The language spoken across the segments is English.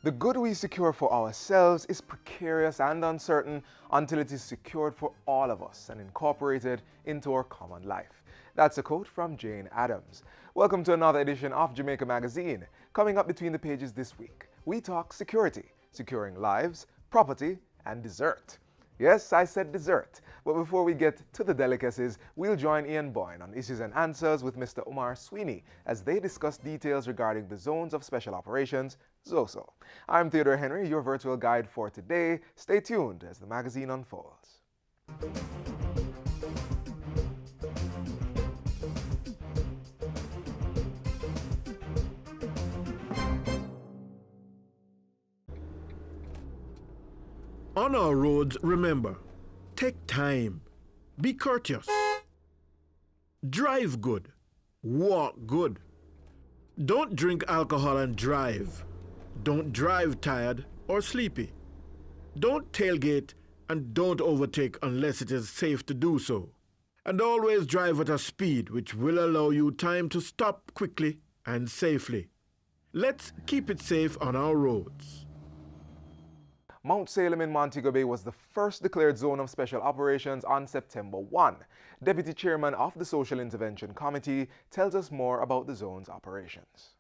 The good we secure for ourselves is precarious and uncertain until it is secured for all of us and incorporated into our common life. That's a quote from Jane Addams. Welcome to another edition of Jamaica Magazine. Coming up between the pages this week, we talk security, securing lives, property, and dessert. Yes, I said dessert. But before we get to the delicacies, we'll join Ian Boyne on Issues and Answers with Mr. Omar Sweeney as they discuss details regarding the Zones of Special Operations, ZOSO. I'm Theodore Henry, your virtual guide for today. Stay tuned as the magazine unfolds. On our roads, remember, take time, be courteous, drive good, walk good. Don't drink alcohol and drive. Don't drive tired or sleepy. Don't tailgate and don't overtake unless it is safe to do so. And always drive at a speed which will allow you time to stop quickly and safely. Let's keep it safe on our roads. Mount Salem in Montego Bay was the first declared zone of special operations on September 1. Deputy Chairman of the Social Intervention Committee tells us more about the zone's operations.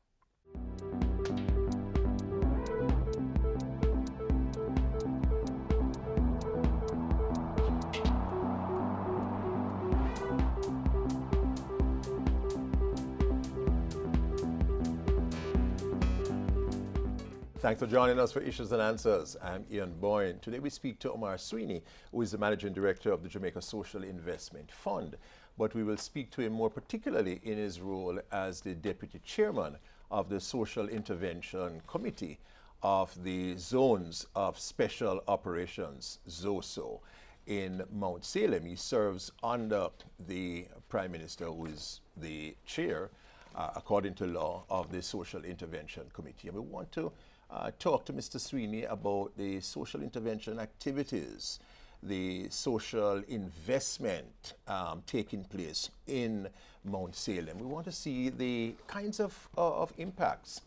Thanks for joining us for Issues and Answers. I'm Ian Boyne. Today we speak to Omar Sweeney, who is the Managing Director of the Jamaica Social Investment Fund. But we will speak to him more particularly in his role as the Deputy Chairman of the Social Intervention Committee of the Zones of Special Operations, ZOSO, in Mount Salem. He serves under the Prime Minister, who is the chair, according to law, of the Social Intervention Committee. And we want to talk to Mr. Sweeney about the social intervention activities, the social investment taking place in Mount Salem. We want to see the kinds of impacts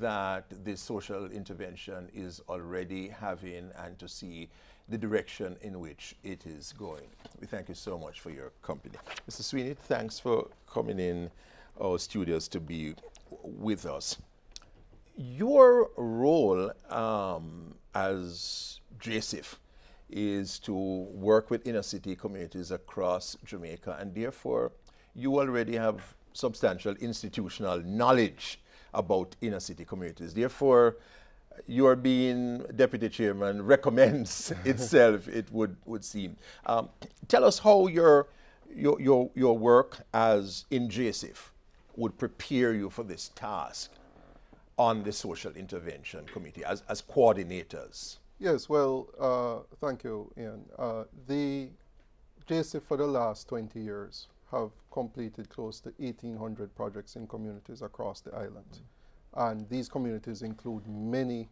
that this social intervention is already having and to see the direction in which it is going. We thank you so much for your company. Mr. Sweeney, thanks for coming in our studios to be with us. Your role as JSIF is to work with inner city communities across Jamaica, and therefore you already have substantial institutional knowledge about inner city communities. Therefore, your being deputy chairman recommends itself, it would seem. Tell us how your work as in JSIF would prepare you for this task on the Social Intervention Committee as coordinators. Yes, well, thank you, Ian. The JSIF for the last 20 years have completed close to 1,800 projects in communities across the island. And these communities include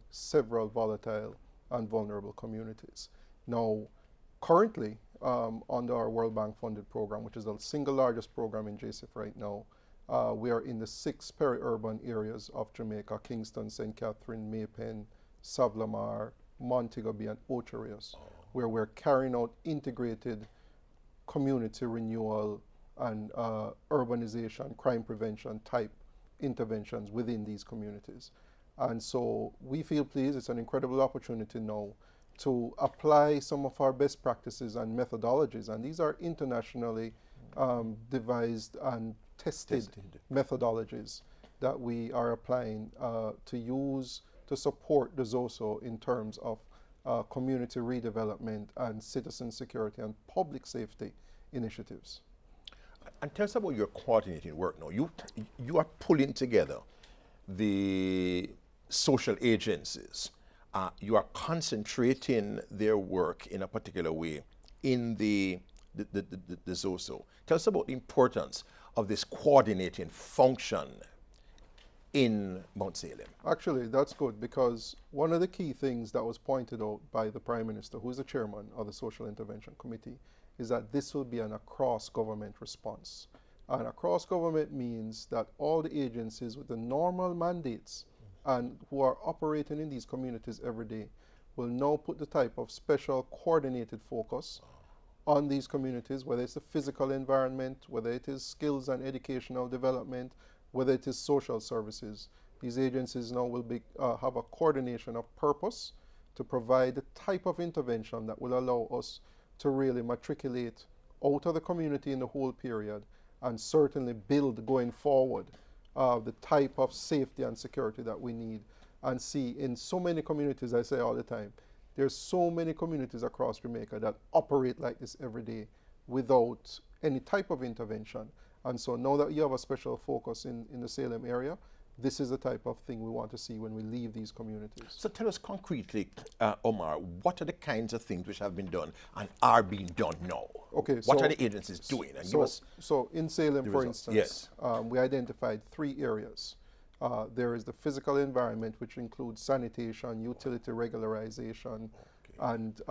several volatile and vulnerable communities. Now, currently, under our World Bank funded program, which is the single largest program in JSIF right now, we are in the 6 peri-urban areas of Jamaica: Kingston, St. Catherine, Maypen, Savlamar, Montego Bay, and Ocho Rios, where we're carrying out integrated community renewal and urbanization, crime prevention type interventions within these communities. And so we feel pleased. It's an incredible opportunity now to apply some of our best practices and methodologies, and these are internationally devised and tested methodologies that we are applying to use to support the ZOSO in terms of community redevelopment and citizen security and public safety initiatives. And tell us about your coordinating work now. You are pulling together the social agencies. You are concentrating their work in a particular way in the ZOSO. Tell us about the importance of this coordinating function in Mount Salem. Actually, that's good, because one of the key things that was pointed out by the Prime Minister, who is the chairman of the Social Intervention Committee, is that this will be an across-government response. And across-government means that all the agencies with the normal mandates and who are operating in these communities every day will now put the type of special coordinated focus on these communities, whether it's the physical environment, whether it is skills and educational development, whether it is social services. These agencies now will have a coordination of purpose to provide the type of intervention that will allow us to really matriculate out of the community in the whole period and certainly build going forward the type of safety and security that we need and see in so many communities. I say all the time, there's so many communities across Jamaica that operate like this every day without any type of intervention. And so now that you have a special focus in the Salem area, this is the type of thing we want to see when we leave these communities. So tell us concretely, Omar, what are the kinds of things which have been done and are being done now? Okay, what are the agencies doing? And so in Salem, for instance, yes. We identified 3 areas. There is the physical environment, which includes sanitation, utility regularization, and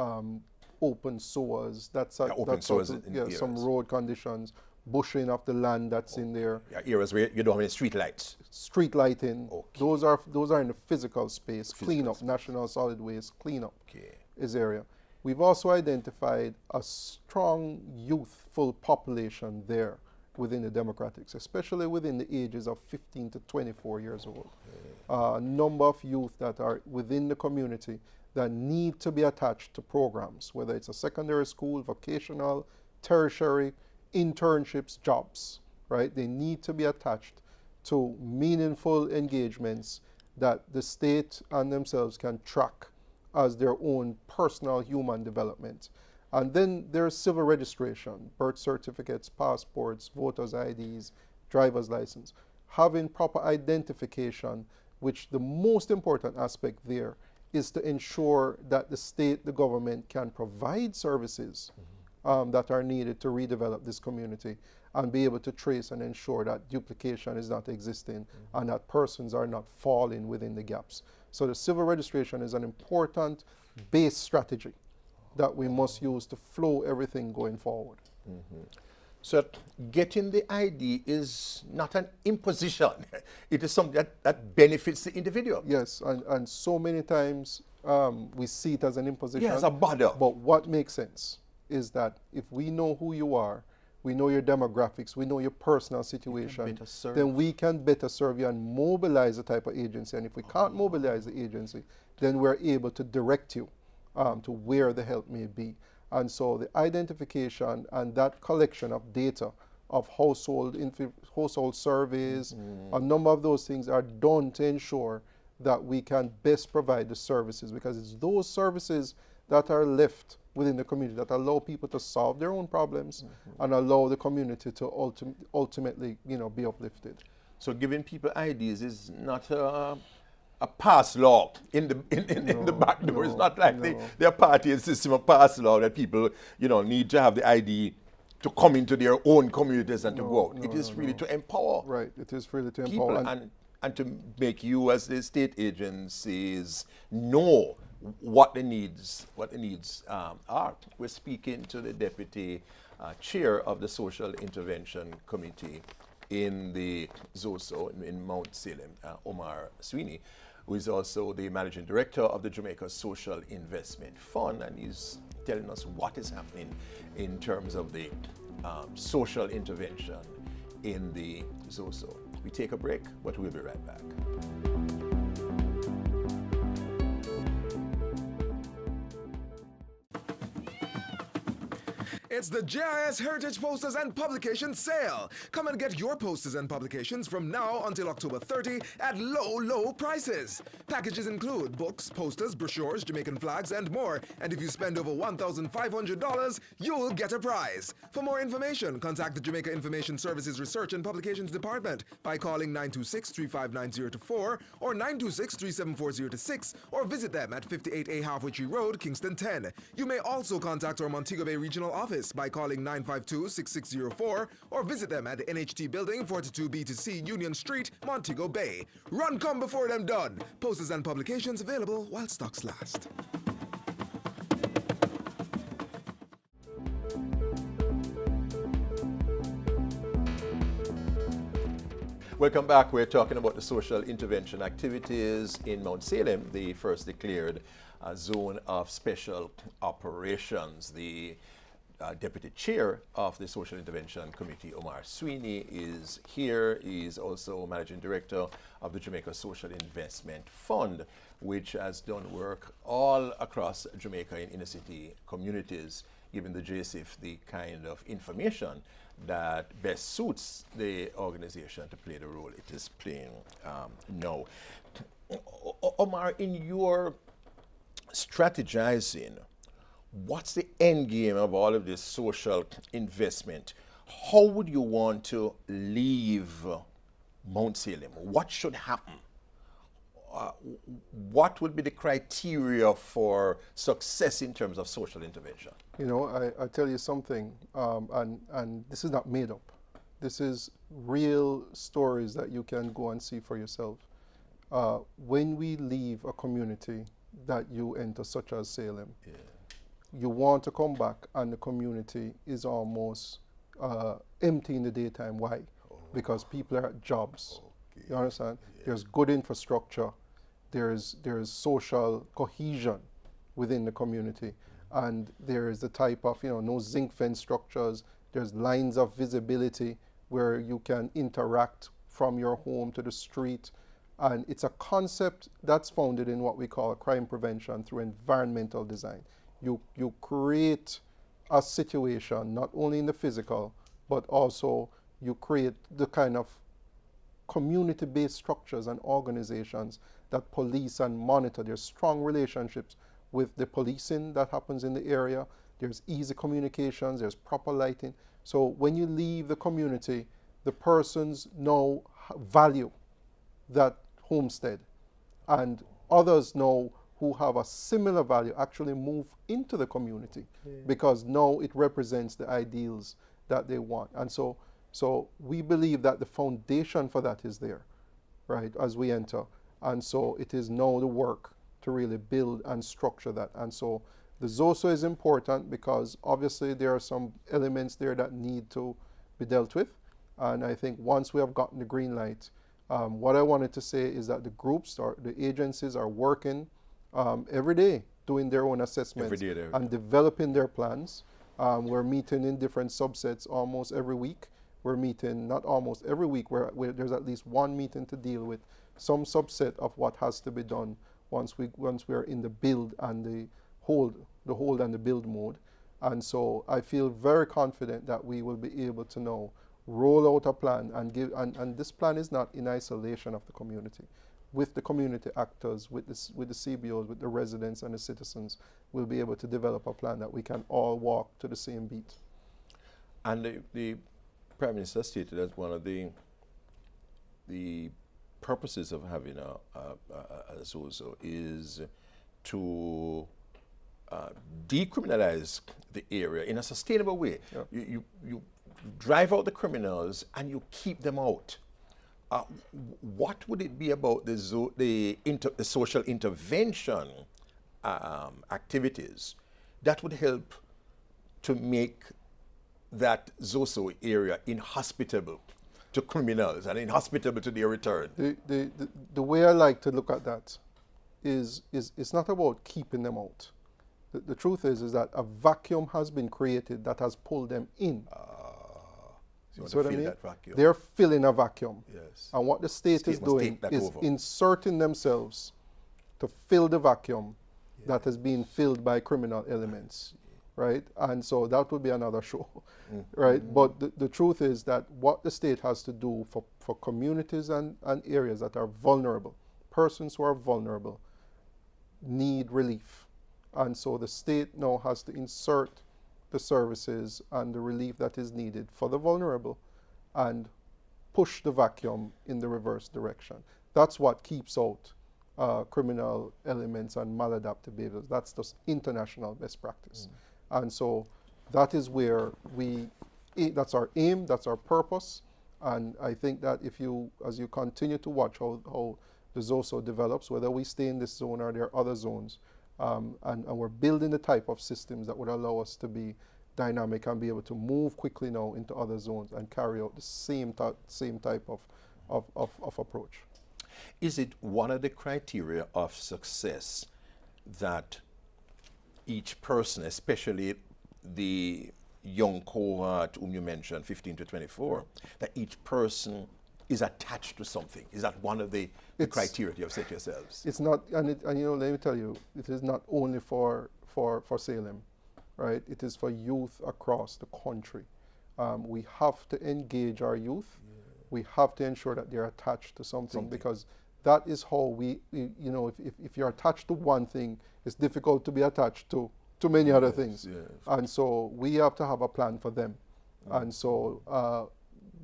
open sewers. That's some road conditions, bushing of the land that's in there. Yeah, areas where you don't have any street lights. Street lighting. Okay. Those are in the physical space. Cleanup, national solid waste cleanup is area. We've also identified a strong youthful population there within the democratics, especially within the ages of 15 to 24 years old. A number of youth that are within the community that need to be attached to programs, whether it's a secondary school, vocational, tertiary, internships, jobs, right? They need to be attached to meaningful engagements that the state and themselves can track as their own personal human development. And then there's civil registration, birth certificates, passports, voters' IDs, driver's license. Having proper identification, which the most important aspect there is to ensure that the state, the government can provide services that are needed to redevelop this community and be able to trace and ensure that duplication is not existing and that persons are not falling within the gaps. So the civil registration is an important base strategy that we must use to flow everything going forward. So getting the ID is not an imposition. It is something that benefits the individual. Yes, and so many times we see it as an imposition. Yeah, as a bother. But what makes sense is that if we know who you are, we know your demographics, we know your personal situation, then we can better serve you and mobilize the type of agency. And if we can't mobilize the agency, then we're able to direct you to where the help may be. And so the identification and that collection of data of household surveys, a number of those things are done to ensure that we can best provide the services, because it's those services that are left within the community that allow people to solve their own problems and allow the community to ultimately, be uplifted. So giving people IDs is not a pass law in the back door. It's not like their party system of pass law that people, need to have the ID to come into their own communities and to go out. It is really to empower. Right, it is really to people empower. And to make you as the state agencies know what the needs are. We're speaking to the deputy chair of the Social Intervention Committee in the ZOSO in Mount Salem, Omar Sweeney, who is also the managing director of the Jamaica Social Investment Fund, and he's telling us what is happening in terms of the social intervention in the ZOSO. We take a break, but we'll be right back. It's the GIS Heritage Posters and Publications Sale. Come and get your posters and publications from now until October 30 at low, low prices. Packages include books, posters, brochures, Jamaican flags, and more. And if you spend over $1,500, you'll get a prize. For more information, contact the Jamaica Information Services Research and Publications Department by calling 926-359-024 or 926-374-026 or visit them at 58A Halfway Tree Road, Kingston 10. You may also contact our Montego Bay Regional Office by calling 952-6604 or visit them at the NHT Building, 42B2C Union Street, Montego Bay. Run come before them done. Posters and publications available while stocks last. Welcome back. We're talking about the social intervention activities in Mount Salem, the first declared zone of special operations. The Deputy Chair of the Social Intervention Committee, Omar Sweeney, is here. He's also Managing Director of the Jamaica Social Investment Fund, which has done work all across Jamaica in inner city communities, giving the JSIF the kind of information that best suits the organization to play the role it is playing now. Omar, in your strategizing, what's the end game of all of this social investment? How would you want to leave Mount Salem? What should happen? What would be the criteria for success in terms of social intervention? You know, I tell you something, and this is not made up. This is real stories that you can go and see for yourself. When we leave a community that you enter, such as Salem, you want to come back and the community is almost empty in the daytime. Why? Because people are at jobs. You understand? There's good infrastructure. There's social cohesion within the community. And there is the type of, no zinc fence structures. There's lines of visibility where you can interact from your home to the street. And it's a concept that's founded in what we call crime prevention through environmental design. You create a situation, not only in the physical, but also you create the kind of community-based structures and organizations that police and monitor. There's strong relationships with the policing that happens in the area. There's easy communications, there's proper lighting. So when you leave the community, the persons know value that homestead, and others know who have a similar value actually move into the community because now it represents the ideals that they want. And so we believe that the foundation for that is there, right, as we enter. And so it is now the work to really build and structure that. And so the ZOSO is important because obviously there are some elements there that need to be dealt with. And I think once we have gotten the green light, what I wanted to say is that the groups, or the agencies are working every day, doing their own assessments and developing their plans. We're meeting in different subsets almost every week. We're meeting, not almost every week, where there's at least one meeting to deal with some subset of what has to be done once we're in the build and the hold and the build mode. And so I feel very confident that we will be able to now roll out a plan and give, and this plan is not in isolation of the community. With the community actors, with the CBOs, with the residents and the citizens, we'll be able to develop a plan that we can all walk to the same beat. And the Prime Minister stated that one of the purposes of having a ZOSO is to decriminalize the area in a sustainable way. Yeah. You drive out the criminals and you keep them out. What would it be about the social intervention activities that would help to make that ZOSO area inhospitable to criminals and inhospitable to their return? The way I like to look at that is it's not about keeping them out. The truth is that a vacuum has been created that has pulled them in. So what I mean? They're filling a vacuum. Yes. And what the state is doing is inserting themselves to fill the vacuum that has been filled by criminal elements, right? And so that would be another show, right? But the truth is that what the state has to do for communities and areas that are vulnerable, persons who are vulnerable, need relief. And so the state now has to insert the services and the relief that is needed for the vulnerable and push the vacuum in the reverse direction. That's what keeps out criminal elements and maladaptive behaviors. That's just international best practice. And so that is where that's our aim, that's our purpose. And I think that as you continue to watch how the ZOSO develops, whether we stay in this zone or there are other zones, and we're building the type of systems that would allow us to be dynamic and be able to move quickly now into other zones and carry out the same type of approach. Is it one of the criteria of success that each person, especially the young cohort whom you mentioned, 15 to 24, that each person is attached to something? Is that one of the criteria you have set yourselves? It's not, and you know, let me tell you, it is not only for Salem, right? It is for youth across the country. We have to engage our youth. We have to ensure that they're attached to something, because that is how we you know, if you're attached to one thing, it's difficult to be attached to many other things. Yes. And so we have to have a plan for them. And so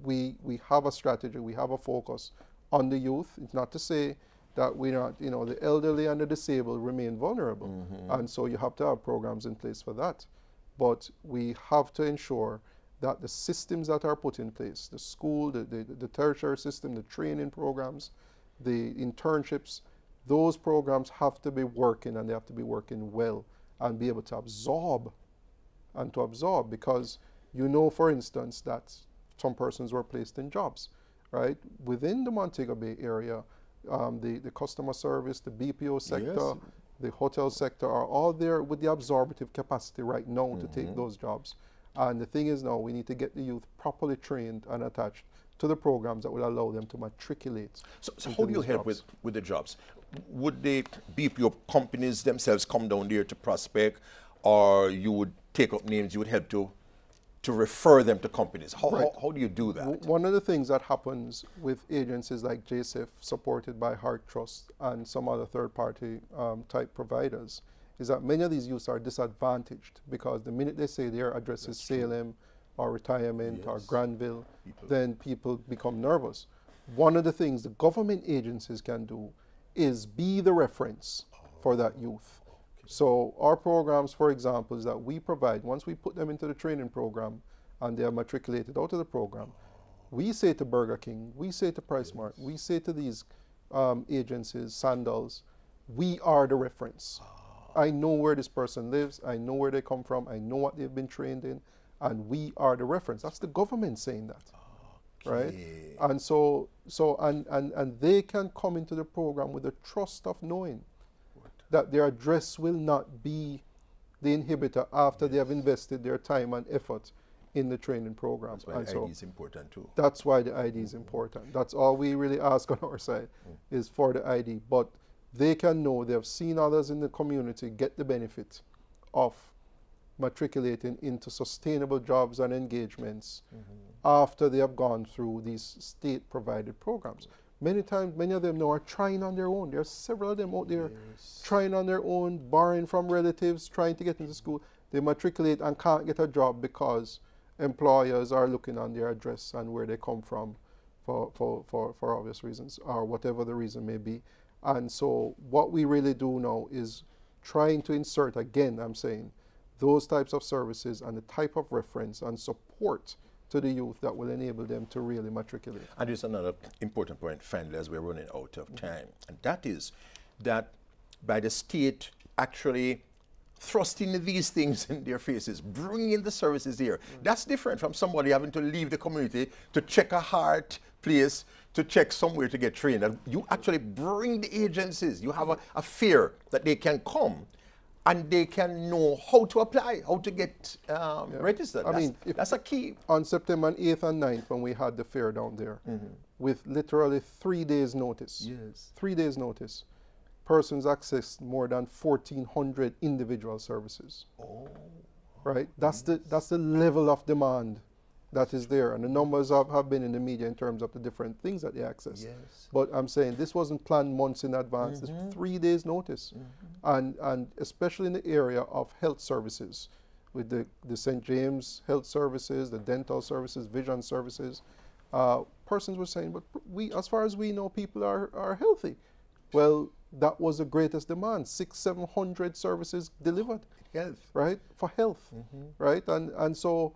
we have a strategy, we have a focus on the youth. It's not to say that we're not, you know, the elderly and the disabled remain vulnerable. And so you have to have programs in place for that. But we have to ensure that the systems that are put in place, the school, the tertiary system, the training programs, the internships, those programs have to be working, and they have to be working well and be able to absorb, because you know, for instance, that some persons were placed in jobs, right? Within the Montego Bay area, the customer service, the BPO sector, the hotel sector are all there with the absorptive capacity right now to take those jobs. And the thing is now, we need to get the youth properly trained and attached to the programs that will allow them to matriculate. So how do you help with the jobs? Would the BPO companies themselves come down there to prospect, or you would take up names, you would help to refer them to companies? How do you do that? One of the things that happens with agencies like JSIF, supported by Heart Trust and some other third-party type providers, is that many of these youths are disadvantaged, because the minute they say their address is Salem or retirement or Granville, then people become nervous. One of the things the government agencies can do is be the reference for that youth. So our programs, for example, is that we provide, once we put them into the training program and they are matriculated out of the program, we say to Burger King, we say to PriceSmart, we say to these agencies, Sandals, we are the reference. I know where this person lives, I know where they come from, I know what they've been trained in, and we are the reference. That's the government saying that, right? And so they can come into the program with the trust of knowing that their address will not be the inhibitor after they have invested their time and effort in the training program. That's why the ID is important too. That's why the ID is important. That's all we really ask on our side, is for the ID. But they can know, they have seen others in the community get the benefit of matriculating into sustainable jobs and engagements after they have gone through these state-provided programs. Many times, many of them now are trying on their own. There are several of them out there trying on their own, borrowing from relatives, trying to get into school. They matriculate and can't get a job because employers are looking on their address and where they come from for obvious reasons, or whatever the reason may be. And so what we really do now is trying to insert, again, I'm saying, those types of services and the type of reference and support to the youth that will enable them to really matriculate. And there's another important point, finally, as we're running out of time, and that is that by the state actually thrusting these things in their faces, bringing the services here, that's different from somebody having to leave the community to check a heart place, to check somewhere to get trained. And you actually bring the agencies. You have a fear that they can come and they can know how to apply, how to get registered. That's a key. On September 8th and 9th, when we had the fair down there, with literally 3 days notice, 3 days notice, persons accessed more than 1,400 individual services. Right? That's the level of demand that is there, and the numbers have been in the media in terms of the different things that they access. But I'm saying this wasn't planned months in advance. This 3 days notice, and especially in the area of health services, with the St. James Health Services, the dental services, vision services, persons were saying, but we, as far as we know, people are healthy. Well, that was the greatest demand, 600-700 services delivered, right, for health, right, and so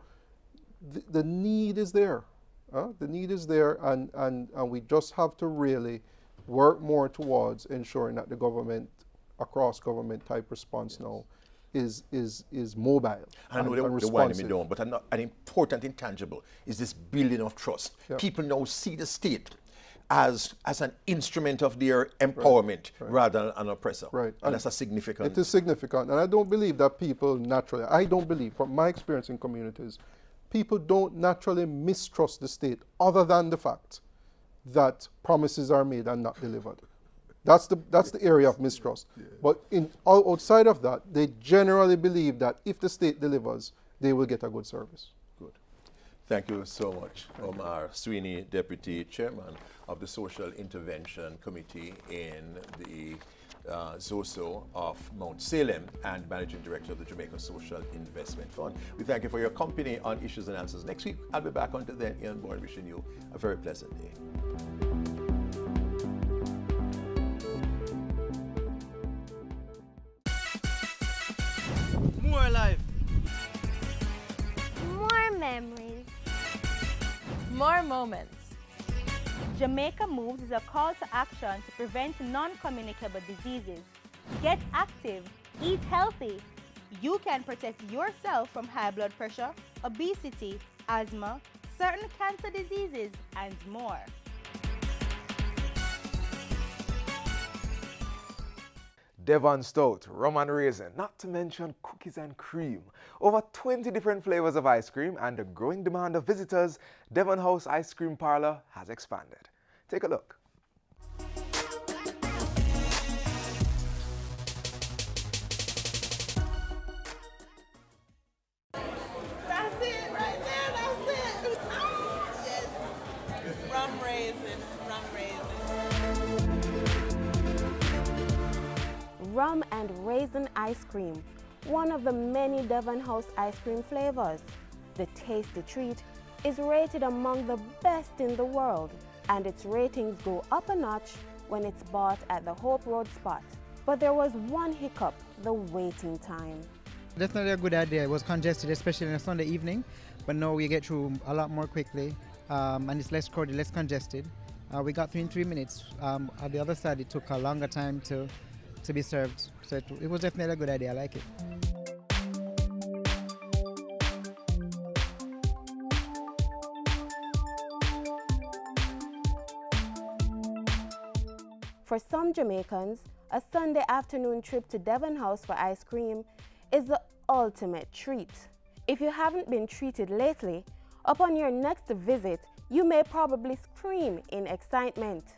the need is there. The need is there, and we just have to really work more towards ensuring that the government, across government type response now, is mobile. I know they're winding me down, but an important intangible is this building of trust. People now see the state as an instrument of their empowerment rather than an oppressor. Right. And that's a significant. It is significant. And I don't believe that people naturally, I don't believe, from my experience in communities, people don't naturally mistrust the state other than the fact that promises are made and not delivered. That's the area of mistrust. Yeah. But outside of that, they generally believe that if the state delivers, they will get a good service. Good. Thank you so much, Omar Sweeney, Deputy Chairman of the Social Intervention Committee in the ZOSO of Mount Salem and Managing Director of the Jamaica Social Investment Fund. We thank you for your company on Issues and Answers. Next week, I'll be back. Until then, Ian Bourne wishing you a very pleasant day. More life. More memories. More moments. Jamaica Moves is a call to action to prevent non-communicable diseases. Get active, eat healthy. You can protect yourself from high blood pressure, obesity, asthma, certain cancer diseases, and more. Devon Stout, rum and raisin, not to mention cookies and cream. Over 20 different flavors of ice cream and the growing demand of visitors, Devon House Ice Cream Parlor has expanded. Take a look. That's it right there, that's it. Yes. Rum raisin, rum raisin. Rum and raisin ice cream, one of the many Devon House ice cream flavors. The tasty treat is rated among the best in the world, and its ratings go up a notch when it's bought at the Hope Road spot. But there was one hiccup, the waiting time. Definitely a good idea. It was congested, especially on a Sunday evening, but now we get through a lot more quickly, and it's less crowded, less congested. We got through in 3 minutes. On the other side, it took a longer time to be served. So it was definitely a good idea. I like it. For some Jamaicans, a Sunday afternoon trip to Devon House for ice cream is the ultimate treat. If you haven't been treated lately, upon your next visit, you may probably scream in excitement.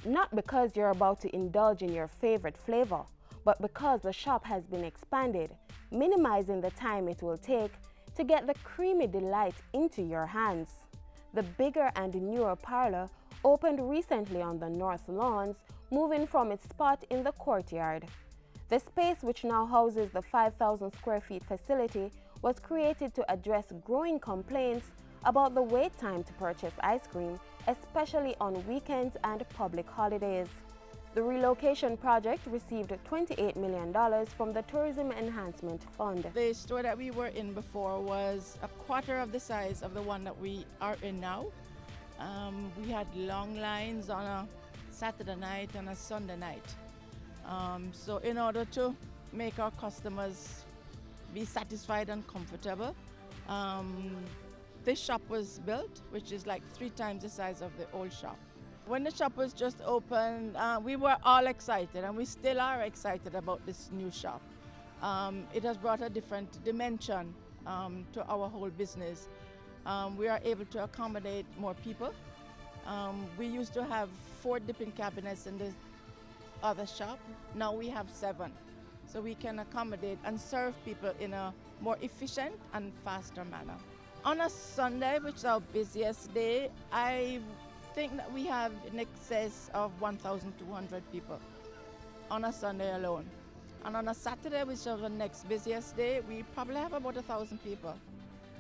Not because you're about to indulge in your favorite flavor, but because the shop has been expanded, minimizing the time it will take to get the creamy delight into your hands. The bigger and newer parlor opened recently on the North Lawns, moving from its spot in the courtyard. The space, which now houses the 5,000 square feet facility, was created to address growing complaints about the wait time to purchase ice cream, especially on weekends and public holidays. The relocation project received $28 million from the Tourism Enhancement Fund. The store that we were in before was a quarter of the size of the one that we are in now. We had long lines on a Saturday night and a Sunday night. So in order to make our customers be satisfied and comfortable, this shop was built, which is like 3 times the size of the old shop. When the shop was just opened, we were all excited, and we still are excited about this new shop. It has brought a different dimension to our whole business. We are able to accommodate more people. We used to have 4 dipping cabinets in the other shop. Now we have 7. So we can accommodate and serve people in a more efficient and faster manner. On a Sunday, which is our busiest day, I think that we have in excess of 1,200 people on a Sunday alone. And on a Saturday, which is the next busiest day, we probably have about 1,000 people.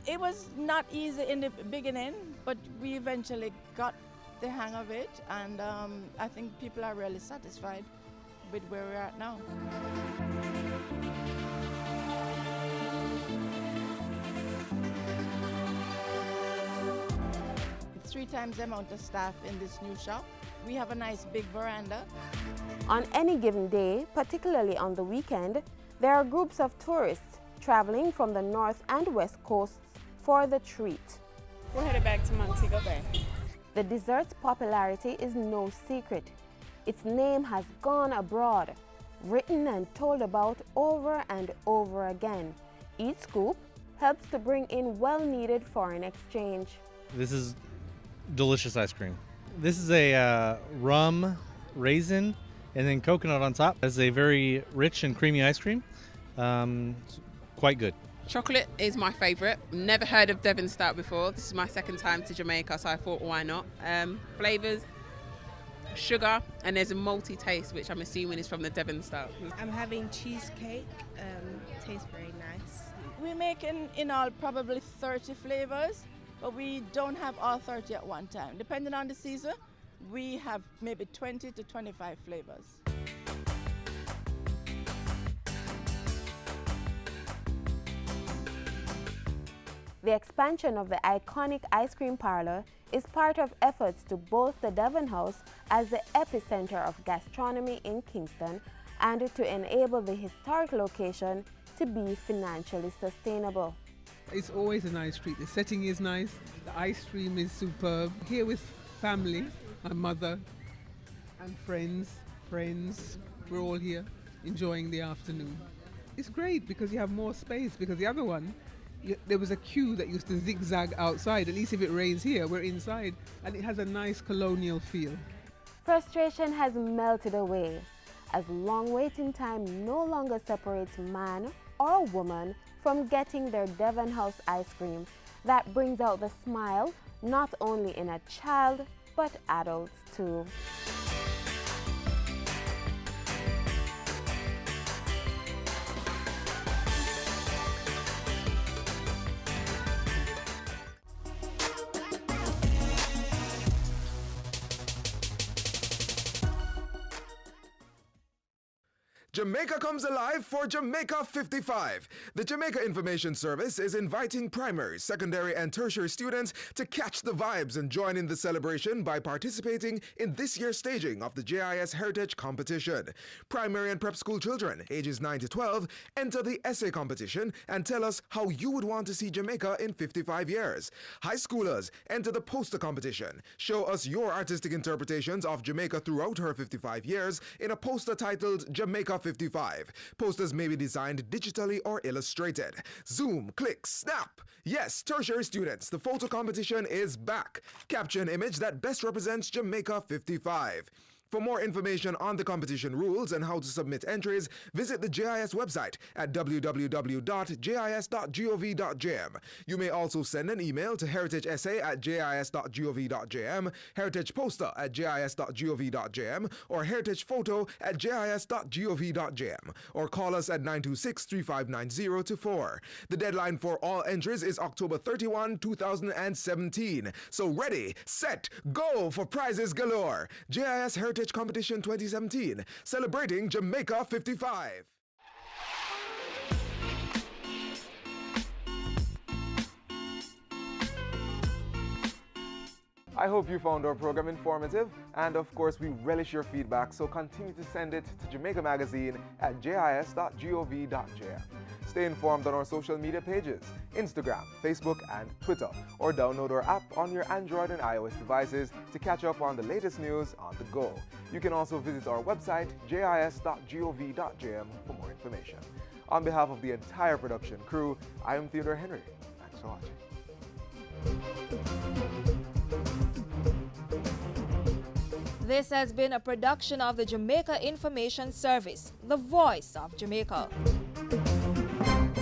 It was not easy in the beginning, but we eventually got the hang of it, and I think people are really satisfied with where we're at now. It's 3 times the amount of staff in this new shop. We have a nice big veranda. On any given day, particularly on the weekend, there are groups of tourists traveling from the north and west coasts for the treat. We're headed back to Montego Bay. The dessert's popularity is no secret. Its name has gone abroad, written and told about over and over again. Each scoop helps to bring in well-needed foreign exchange. This is delicious ice cream. This is a rum, raisin, and then coconut on top. It's a very rich and creamy ice cream. It's quite good. Chocolate is my favourite. Never heard of Devon Stout before. This is my second time to Jamaica, so I thought, why not? Flavours, sugar, and there's a malty taste, which I'm assuming is from the Devon Stout. I'm having cheesecake. Tastes very nice. We make in all probably 30 flavors, but we don't have all 30 at one time. Depending on the season, we have maybe 20 to 25 flavors. The expansion of the iconic ice cream parlor is part of efforts to boast the Devon House as the epicenter of gastronomy in Kingston and to enable the historic location to be financially sustainable. It's always a nice treat. The setting is nice, the ice cream is superb. Here with family, my mother and friends, we're all here enjoying the afternoon. It's great because you have more space, because the other one, there was a queue that used to zigzag outside. At least if it rains here, we're inside, and it has a nice colonial feel. Frustration has melted away as long waiting time no longer separates man or woman from getting their Devon House ice cream that brings out the smile not only in a child but adults too. Jamaica comes alive for Jamaica 55. The Jamaica Information Service is inviting primary, secondary, and tertiary students to catch the vibes and join in the celebration by participating in this year's staging of the JIS Heritage Competition. Primary and prep school children, ages 9 to 12, enter the essay competition and tell us how you would want to see Jamaica in 55 years. High schoolers enter the poster competition. Show us your artistic interpretations of Jamaica throughout her 55 years in a poster titled Jamaica 55. Posters may be designed digitally or illustrated. Zoom, click, snap. Yes, tertiary students, the photo competition is back. Capture an image that best represents Jamaica 55. For more information on the competition rules and how to submit entries, visit the JIS website at www.jis.gov.jm. You may also send an email to heritageessay@jis.gov.jm, heritageposter@jis.gov.jm, or heritagephoto@jis.gov.jm, or call us at 926-3590-4. The deadline for all entries is October 31, 2017. So ready, set, go for prizes galore. JIS Heritage Competition 2017, celebrating Jamaica 55. I hope you found our program informative, and of course we relish your feedback, so continue to send it to Jamaica Magazine at jis.gov.jm. Stay informed on our social media pages, Instagram, Facebook, and Twitter, or download our app on your Android and iOS devices to catch up on the latest news on the go. You can also visit our website, jis.gov.jm, for more information. On behalf of the entire production crew, I am Theodore Henry. Thanks for watching. This has been a production of the Jamaica Information Service, the voice of Jamaica.